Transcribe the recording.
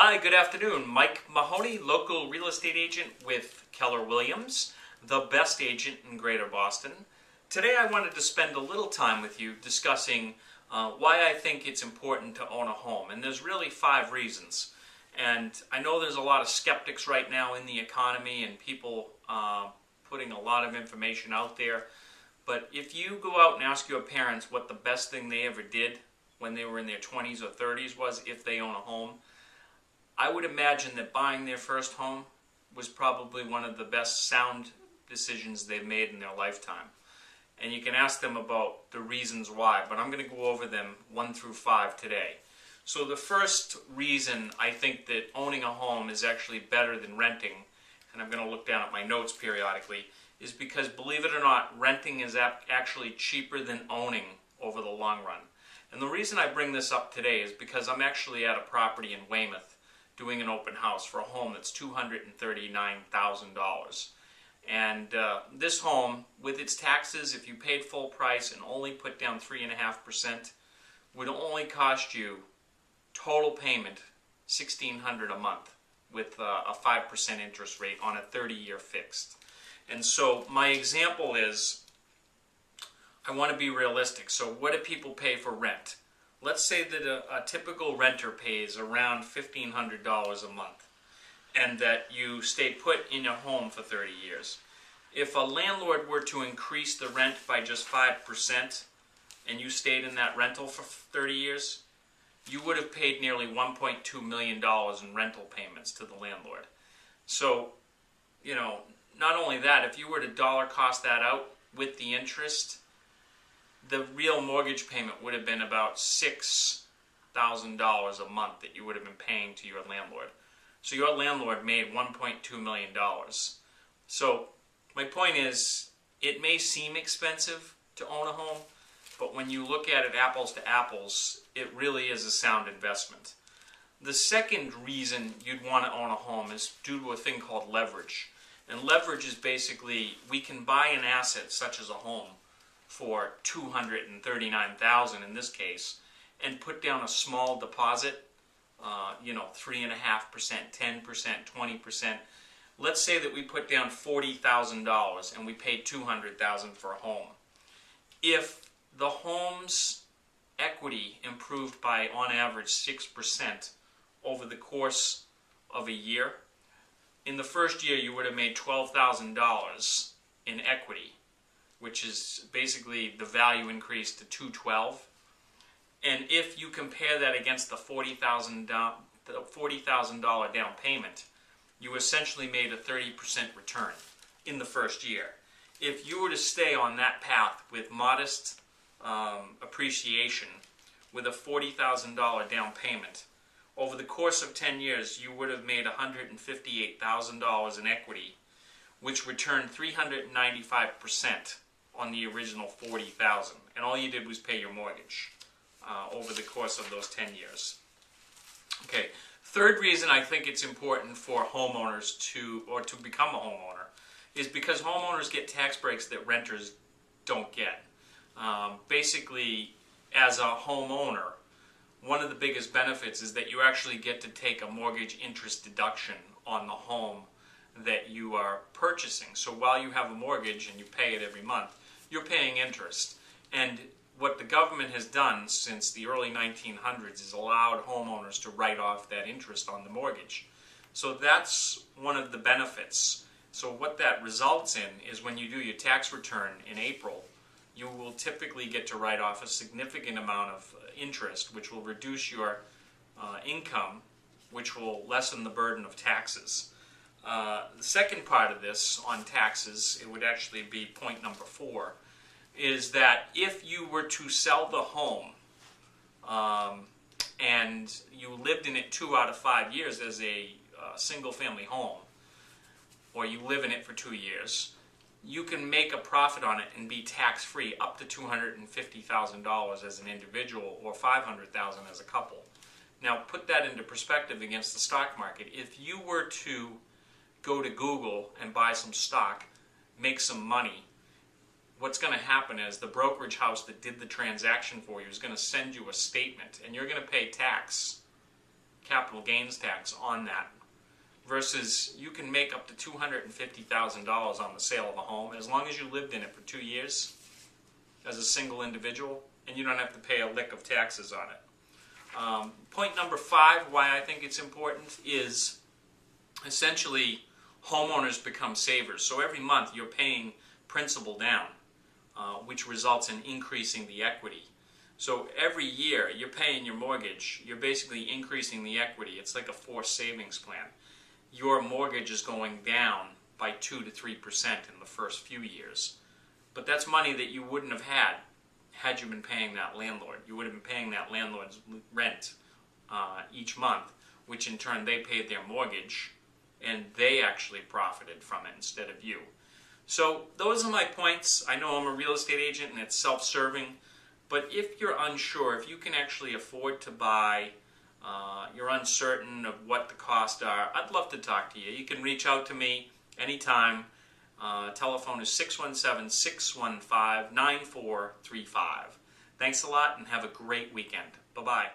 Hi, good afternoon. Mike Mahoney, local real estate agent with Keller Williams, the best agent in Greater Boston. Today I wanted to spend a little time with you discussing why I think it's important to own a home. And there's really 5 reasons. And I know there's a lot of skeptics right now in the economy and people putting a lot of information out there. But if you go out and ask your parents what the best thing they ever did when they were in their 20s or 30s was if they own a home, I would imagine that buying their first home was probably one of the best sound decisions they've made in their lifetime. And you can ask them about the reasons why, but I'm going to go over them 1 through 5 today. So the first reason I think that owning a home is actually better than renting, and I'm going to look down at my notes periodically, is because, believe it or not, renting is actually cheaper than owning over the long run. And the reason I bring this up today is because I'm actually at a property in Weymouth doing an open house for a home that's $239,000. And this home, with its taxes, if you paid full price and only put down 3.5%, would only cost you total payment $1,600 a month with a 5% interest rate on a 30-year fixed. And so my example is, I want to be realistic. So what do people pay for rent? Let's say that a typical renter pays around $1,500 a month and that you stay put in your home for 30 years. If a landlord were to increase the rent by just 5% and you stayed in that rental for 30 years, you would have paid nearly $1.2 million in rental payments to the landlord. So, you know, not only that, if you were to dollar cost that out with the interest, the real mortgage payment would have been about $6,000 a month that you would have been paying to your landlord. So your landlord made $1.2 million. So my point is, it may seem expensive to own a home, but when you look at it apples to apples, it really is a sound investment. The second reason you'd want to own a home is due to a thing called leverage. And leverage is basically, we can buy an asset such as a home for $239,000 in this case, and put down a small deposit, 3.5%, 10%, 20%. Let's say that we put down $40,000 and we paid $200,000 for a home. If the home's equity improved by, on average, 6% over the course of a year, in the first year you would have made $12,000 in equity, which is basically the value increase to $212,000. And if you compare that against the $40,000 down payment, you essentially made a 30% return in the first year. If you were to stay on that path with modest appreciation, with a $40,000 down payment, over the course of 10 years, you would have made $158,000 in equity, which returned 395% on the original $40,000, and all you did was pay your mortgage over the course of those 10 years. Okay, third reason I think it's important for homeowners to become a homeowner is because homeowners get tax breaks that renters don't get. Basically, as a homeowner, one of the biggest benefits is that you actually get to take a mortgage interest deduction on the home that you are purchasing. So while you have a mortgage and you pay it every month, you're paying interest. And what the government has done since the early 1900s is allowed homeowners to write off that interest on the mortgage. So that's one of the benefits. So what that results in is when you do your tax return in April, you will typically get to write off a significant amount of interest, which will reduce your income, which will lessen the burden of taxes. The second part of this on taxes, it would actually be point number 4, is that if you were to sell the home and you lived in it 2 out of 5 years as a single-family home, or you live in it for 2 years, you can make a profit on it and be tax-free up to $250,000 as an individual or $500,000 as a couple. Now put that into perspective against the stock market. If you were to go to Google and buy some stock, make some money, what's going to happen is the brokerage house that did the transaction for you is going to send you a statement, and you're going to pay tax capital gains tax on that. Versus you can make up to $250,000 on the sale of a home as long as you lived in it for 2 years as a single individual, and you don't have to pay a lick of taxes on it. Point number 5, why I think it's important, is essentially homeowners become savers. So every month you're paying principal down, which results in increasing the equity. So every year you're paying your mortgage, you're basically increasing the equity. It's like a forced savings plan. Your mortgage is going down by 2 to 3% in the first few years. But that's money that you wouldn't have had you been paying that landlord. You would have been paying that landlord's rent each month, which in turn they paid their mortgage, and they actually profited from it instead of you. So those are my points. I know I'm a real estate agent and it's self-serving, but if you're unsure, if you can actually afford to buy, you're uncertain of what the costs are, I'd love to talk to you. You can reach out to me anytime. Telephone is 617-615-9435. Thanks a lot and have a great weekend. Bye-bye.